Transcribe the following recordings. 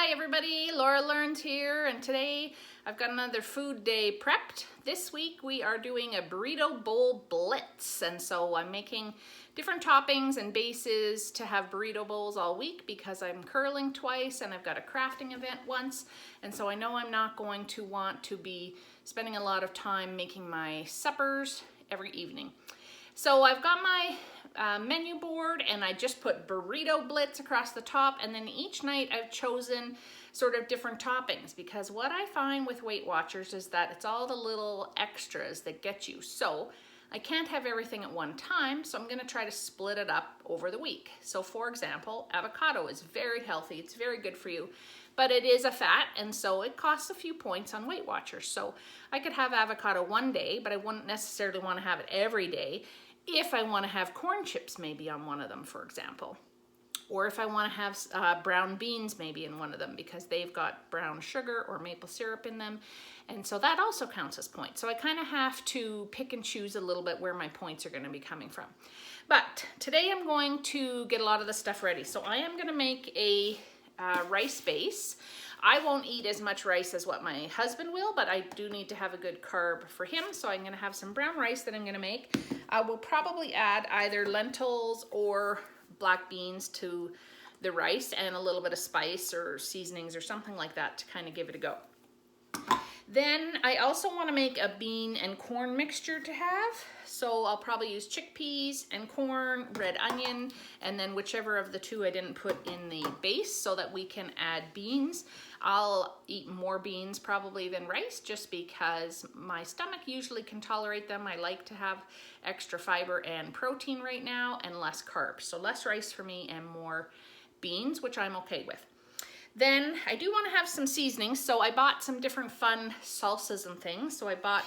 Hi everybody, Laura Learns here, and today I've got another food day prepped. This week we are doing a burrito bowl blitz, and so I'm making different toppings and bases to have burrito bowls all week because I'm curling twice and I've got a crafting event once, and so I know I'm not going to want to be spending a lot of time making my suppers every evening. So I've got my menu board and I just put burrito blitz across the top, and then each night I've chosen sort of different toppings because what I find with Weightwatchers is that it's all the little extras that get you. So I can't have everything at one time, so I'm going to try to split it up over the week. So for example, avocado is very healthy, it's very good for you, but it is a fat, and so it costs a few points on Weightwatchers. So I could have avocado one day, but I wouldn't necessarily want to have it every day if I want to have corn chips maybe on one of them, for example. Or if I want to have brown beans maybe in one of them because they've got brown sugar or maple syrup in them. And so that also counts as points. So I kind of have to pick and choose a little bit where my points are going to be coming from. But today I'm going to get a lot of the stuff ready. So I am going to make a rice base. I won't eat as much rice as what my husband will, but I do need to have a good carb for him. So I'm going to have some brown rice that I'm going to make. I will probably add either lentils or black beans to the rice and a little bit of spice or seasonings or something like that to kind of give it a go. Then I also want to make a bean and corn mixture to have. So I'll probably use chickpeas and corn, red onion, and then whichever of the two I didn't put in the base so that we can add beans. I'll eat more beans probably than rice just because my stomach usually can tolerate them. I like to have extra fiber and protein right now and less carbs. So less rice for me and more beans, which I'm okay with. Then I do want to have some seasonings, so I bought some different fun salsas and things. So I bought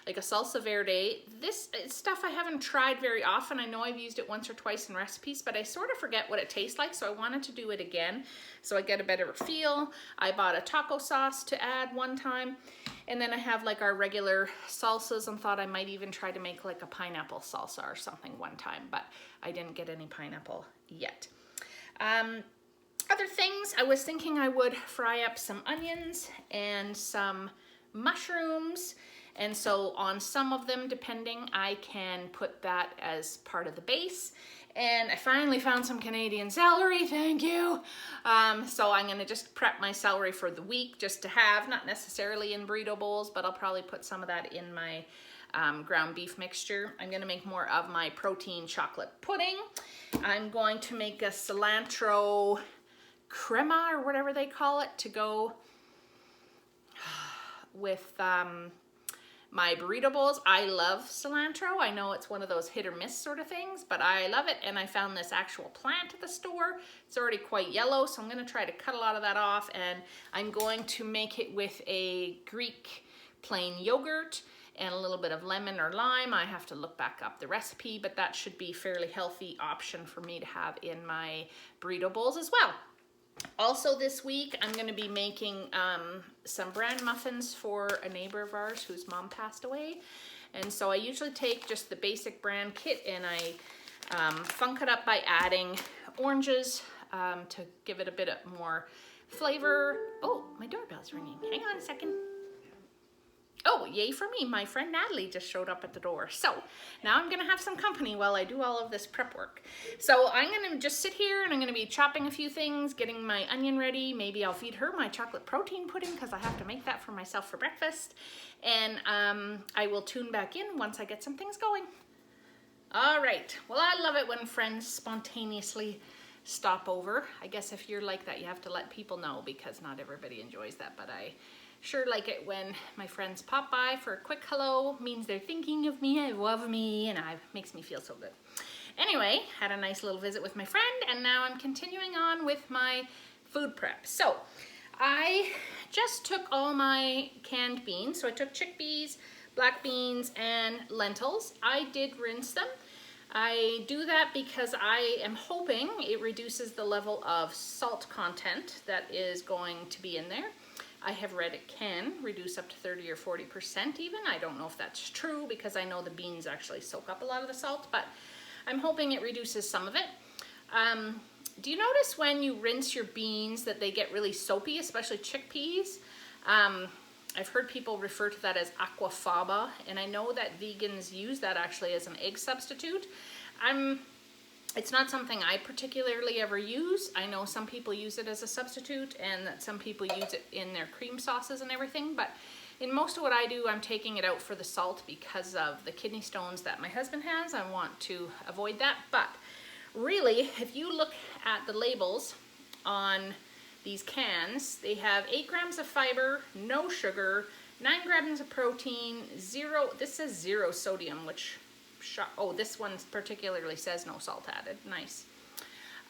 like a salsa verde. This is stuff I haven't tried very often. I know I've used it once or twice in recipes, but I sort of forget what it tastes like, so I wanted to do it again so I get a better feel. I bought a taco sauce to add one time, and then I have like our regular salsas and thought I might even try to make like a pineapple salsa or something one time, but I didn't get any pineapple yet. Other things, I was thinking I would fry up some onions and some mushrooms, and so on some of them, depending, I can put that as part of the base. And I finally found some Canadian celery, thank you. So I'm gonna just prep my celery for the week just to have, not necessarily in burrito bowls, but I'll probably put some of that in my ground beef mixture. I'm gonna make more of my protein chocolate pudding. I'm going to make a cilantro crema or whatever they call it to go with my burrito bowls. I love cilantro. I know it's one of those hit or miss sort of things, but I love it, and I found this actual plant at the store. It's already quite yellow, so I'm going to try to cut a lot of that off, and I'm going to make it with a Greek plain yogurt and a little bit of lemon or lime. I have to look back up the recipe, but that should be a fairly healthy option for me to have in my burrito bowls as well. Also this week, I'm going to be making some bran muffins for a neighbor of ours whose mom passed away. And so I usually take just the basic bran kit and I funk it up by adding oranges to give it a bit more flavor. Oh, my doorbell's ringing. Hang on a second. Oh, yay for me. My friend Natalie just showed up at the door. So now I'm going to have some company while I do all of this prep work. So I'm going to just sit here and I'm going to be chopping a few things, getting my onion ready. Maybe I'll feed her my chocolate protein pudding because I have to make that for myself for breakfast. And I will tune back in once I get some things going. All right. Well, I love it when friends spontaneously stop over. I guess if you're like that, you have to let people know because not everybody enjoys that, but I sure like it when my friends pop by for a quick hello. Means they're thinking of me, they love me, and it makes me feel so good. Anyway, had a nice little visit with my friend, and now I'm continuing on with my food prep. So I just took all my canned beans. So I took chickpeas, black beans, and lentils. I did rinse them. I do that because I am hoping it reduces the level of salt content that is going to be in there. I have read it can reduce up to 30 or 40% even. I don't know if that's true because I know the beans actually soak up a lot of the salt, but I'm hoping it reduces some of it. Do you notice when you rinse your beans that they get really soapy, especially chickpeas? I've heard people refer to that as aquafaba, and I know that vegans use that actually as an egg substitute. It's not something I particularly ever use. I know some people use it as a substitute and that some people use it in their cream sauces and everything, but in most of what I do, I'm taking it out for the salt because of the kidney stones that my husband has. I want to avoid that, but really, if you look at the labels on these cans, they have 8 grams of fiber, no sugar, 9 grams of protein, this says 0 sodium, which, oh, this one particularly says no salt added, nice.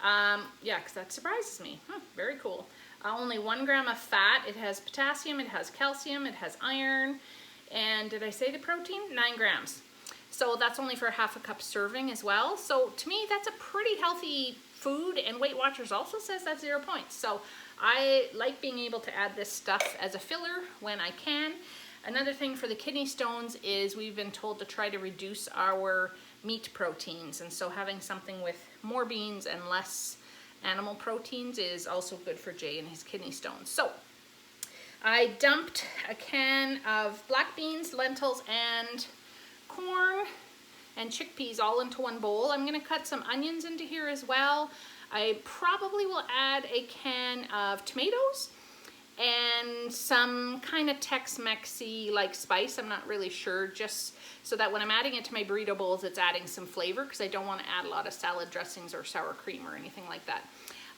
Yeah, because that surprises me, very cool. Only 1 gram of fat, it has potassium, it has calcium, it has iron, and did I say the protein? 9 grams. So that's only for a ½ cup serving as well. So to me, that's a pretty healthy food, and Weightwatchers also says that's 0 points. So I like being able to add this stuff as a filler when I can. Another thing for the kidney stones is we've been told to try to reduce our meat proteins, and so having something with more beans and less animal proteins is also good for Jay and his kidney stones. So I dumped a can of black beans, lentils, and corn and chickpeas all into one bowl. I'm going to cut some onions into here as well. I probably will add a can of tomatoes and some kind of Tex-Mex-y like spice. I'm not really sure, just so that when I'm adding it to my burrito bowls, it's adding some flavor, because I don't want to add a lot of salad dressings or sour cream or anything like that.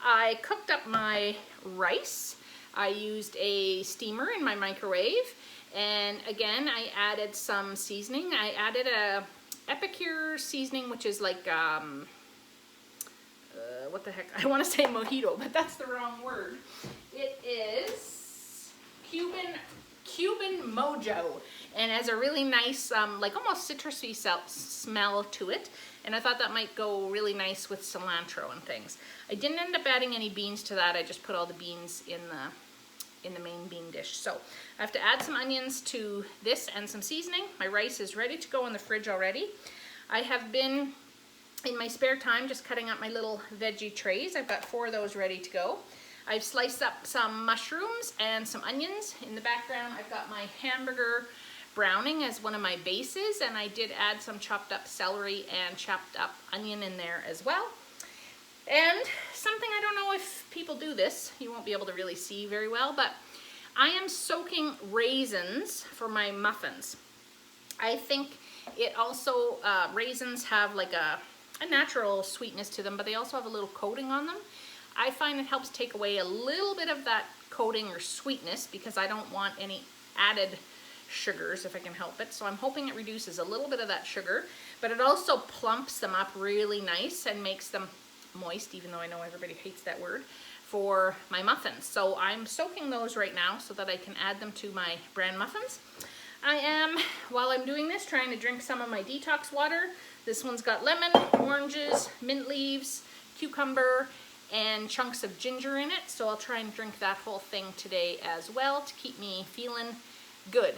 I cooked up my rice. I used a steamer in my microwave, and again, I added some seasoning. I added a Epicure seasoning, which is like, what the heck? I want to say mojito, but that's the wrong word. It is Cuban Mojo, and has a really nice, like almost citrusy smell to it. And I thought that might go really nice with cilantro and things. I didn't end up adding any beans to that. I just put all the beans in the main bean dish. So I have to add some onions to this and some seasoning. My rice is ready to go in the fridge already. I have been, in my spare time, just cutting up my little veggie trays. I've got 4 of those ready to go. I've sliced up some mushrooms and some onions. In the background, I've got my hamburger browning as one of my bases, and I did add some chopped up celery and chopped up onion in there as well. And something, I don't know if people do this, you won't be able to really see very well, but I am soaking raisins for my muffins. I think it also, raisins have like a natural sweetness to them, but they also have a little coating on them. I find it helps take away a little bit of that coating or sweetness, because I don't want any added sugars if I can help it. So I'm hoping it reduces a little bit of that sugar, but it also plumps them up really nice and makes them moist, even though I know everybody hates that word, for my muffins. So I'm soaking those right now so that I can add them to my bran muffins. I am, while I'm doing this, trying to drink some of my detox water. This one's got lemon, oranges, mint leaves, cucumber, and chunks of ginger in it. So I'll try and drink that whole thing today as well to keep me feeling good.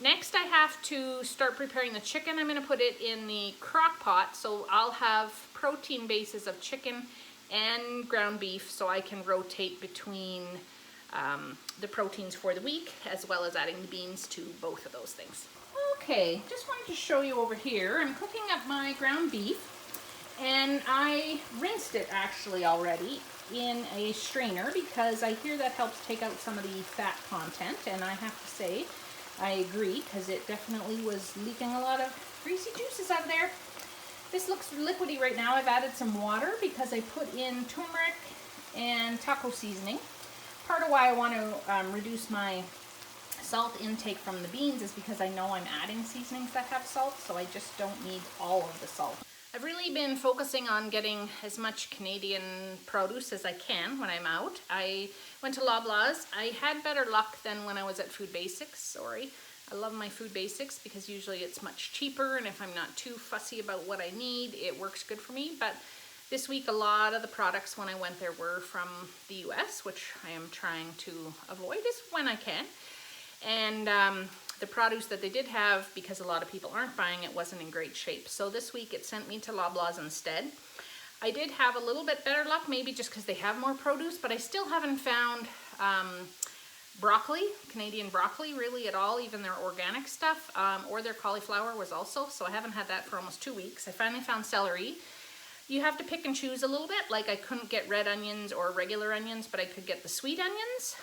Next, I have to start preparing the chicken. I'm going to put it in the crock pot, so I'll have protein bases of chicken and ground beef, so I can rotate between the proteins for the week, as well as adding the beans to both of those things. Okay, just wanted to show you over here. I'm cooking up my ground beef, and I rinsed it actually already in a strainer, because I hear that helps take out some of the fat content, and I have to say, I agree, because it definitely was leaking a lot of greasy juices out of there. This looks liquidy right now. I've added some water because I put in turmeric and taco seasoning. Part of why I want to reduce my salt intake from the beans is because I know I'm adding seasonings that have salt, so I just don't need all of the salt. I've really been focusing on getting as much Canadian produce as I can when I'm out. I went to Loblaws. I had better luck than when I was at Food Basics, sorry. I love my Food Basics because usually it's much cheaper, and if I'm not too fussy about what I need, it works good for me. But this week, a lot of the products when I went there were from the US, which I am trying to avoid as when I can. And the produce that they did have, because a lot of people aren't buying it, wasn't in great shape. So this week it sent me to Loblaws instead. I did have a little bit better luck, maybe just because they have more produce, but I still haven't found broccoli, Canadian broccoli, really at all, even their organic stuff, or their cauliflower was also, so I haven't had that for almost 2 weeks. I finally found celery. You have to pick and choose a little bit, like I couldn't get red onions or regular onions, but I could get the sweet onions.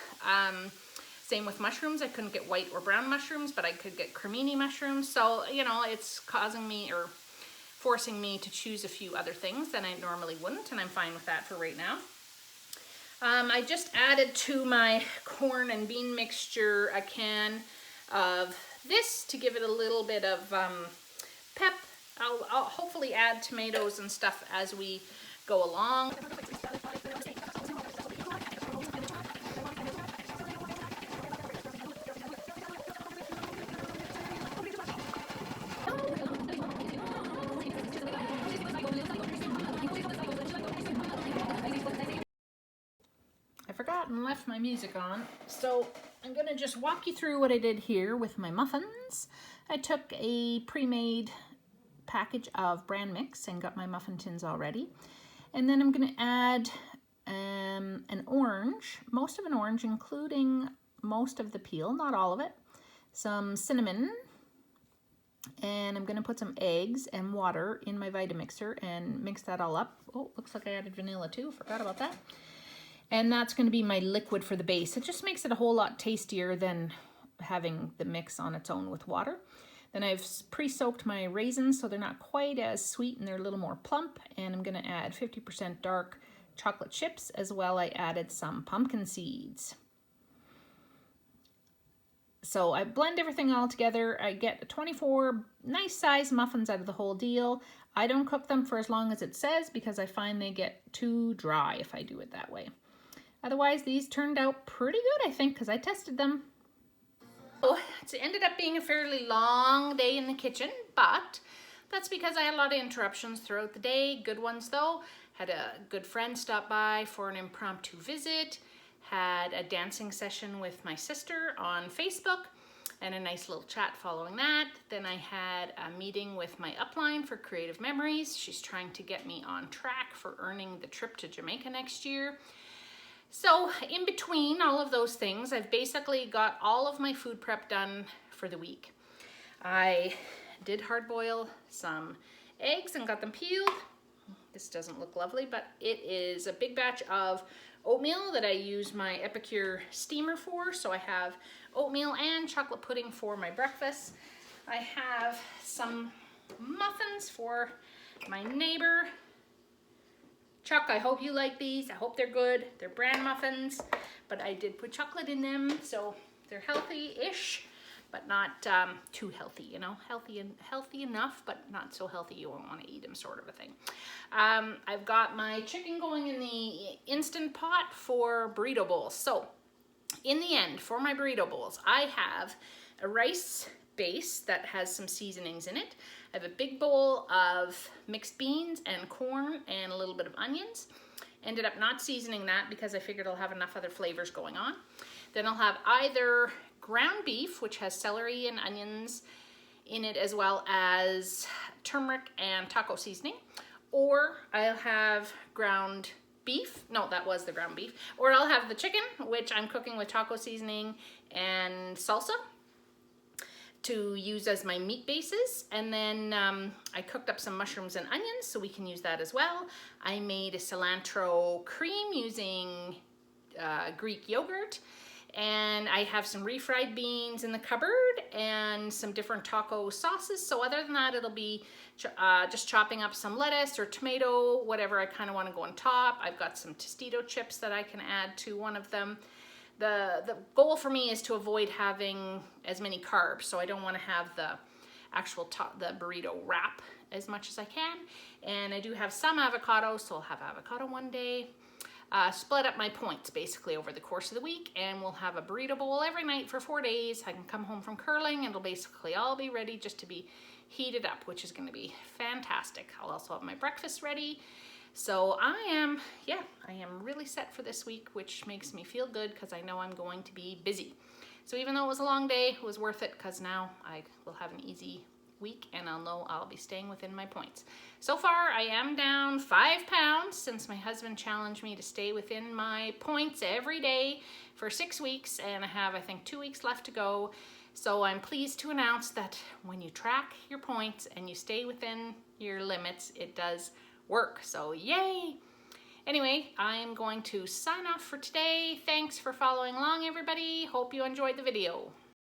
Same with mushrooms, I couldn't get white or brown mushrooms, but I could get cremini mushrooms, so, you know, it's causing me, or forcing me to choose a few other things that I normally wouldn't, and I'm fine with that for right now. I just added to my corn and bean mixture a can of this to give it a little bit of pep. I'll hopefully add tomatoes and stuff as we go along. And left my music on, so I'm gonna just walk you through what I did here with my muffins. I took a pre-made package of bran mix and got my muffin tins all ready, and then I'm gonna add an orange, most of an orange, including most of the peel, not all of it, some cinnamon, and I'm gonna put some eggs and water in my Vitamixer and mix that all up. Oh, looks like I added vanilla too, forgot about that. And that's going to be my liquid for the base. It just makes it a whole lot tastier than having the mix on its own with water. Then I've pre-soaked my raisins so they're not quite as sweet and they're a little more plump. And I'm going to add 50% dark chocolate chips, as well I added some pumpkin seeds. So I blend everything all together. I get 24 nice sized muffins out of the whole deal. I don't cook them for as long as it says because I find they get too dry if I do it that way. Otherwise, these turned out pretty good, I think, because I tested them. So it ended up being a fairly long day in the kitchen, but that's because I had a lot of interruptions throughout the day. Good ones, though. Had a good friend stop by for an impromptu visit. Had a dancing session with my sister on Facebook and a nice little chat following that. Then I had a meeting with my upline for Creative Memories. She's trying to get me on track for earning the trip to Jamaica next year. So in between all of those things, I've basically got all of my food prep done for the week. I did hard boil some eggs and got them peeled. This doesn't look lovely, but it is a big batch of oatmeal that I use my Epicure steamer for. So I have oatmeal and chocolate pudding for my breakfast. I have some muffins for my neighbor. Chuck, I hope you like these. I hope they're good. They're bran muffins, but I did put chocolate in them, so they're healthy-ish, but not too healthy, you know? Healthy enough, but not so healthy you won't want to eat them, sort of a thing. I've got my chicken going in the Instant Pot for burrito bowls. So, in the end, for my burrito bowls, I have a rice base that has some seasonings in it. I have a big bowl of mixed beans and corn and a little bit of onions. Ended up not seasoning that because I figured I'll have enough other flavors going on. Then I'll have either ground beef, which has celery and onions in it, as well as turmeric and taco seasoning, or I'll have ground beef. No, that was the ground beef. Or I'll have the chicken, which I'm cooking with taco seasoning and salsa to use as my meat bases. And then I cooked up some mushrooms and onions, so we can use that as well. I made a cilantro cream using Greek yogurt. And I have some refried beans in the cupboard and some different taco sauces. So other than that, it'll be just chopping up some lettuce or tomato, whatever I kind of want to go on top. I've got some Tostito chips that I can add to one of them. The goal for me is to avoid having as many carbs, so I don't want to have the actual the burrito wrap as much as I can. And I do have some avocado, so I'll have avocado one day. Split up my points basically over the course of the week, and we'll have a burrito bowl every night for 4 days. I can come home from curling and it'll basically all be ready just to be heated up, which is going to be fantastic. I'll also have my breakfast ready. So I am really set for this week, which makes me feel good because I know I'm going to be busy. So even though it was a long day, it was worth it because now I will have an easy week and I'll know I'll be staying within my points. So far, I am down 5 pounds since my husband challenged me to stay within my points every day for 6 weeks, and I have, I think, 2 weeks left to go. So I'm pleased to announce that when you track your points and you stay within your limits, it does work. So yay! Anyway, I'm going to sign off for today. Thanks for following along, everybody. Hope you enjoyed the video.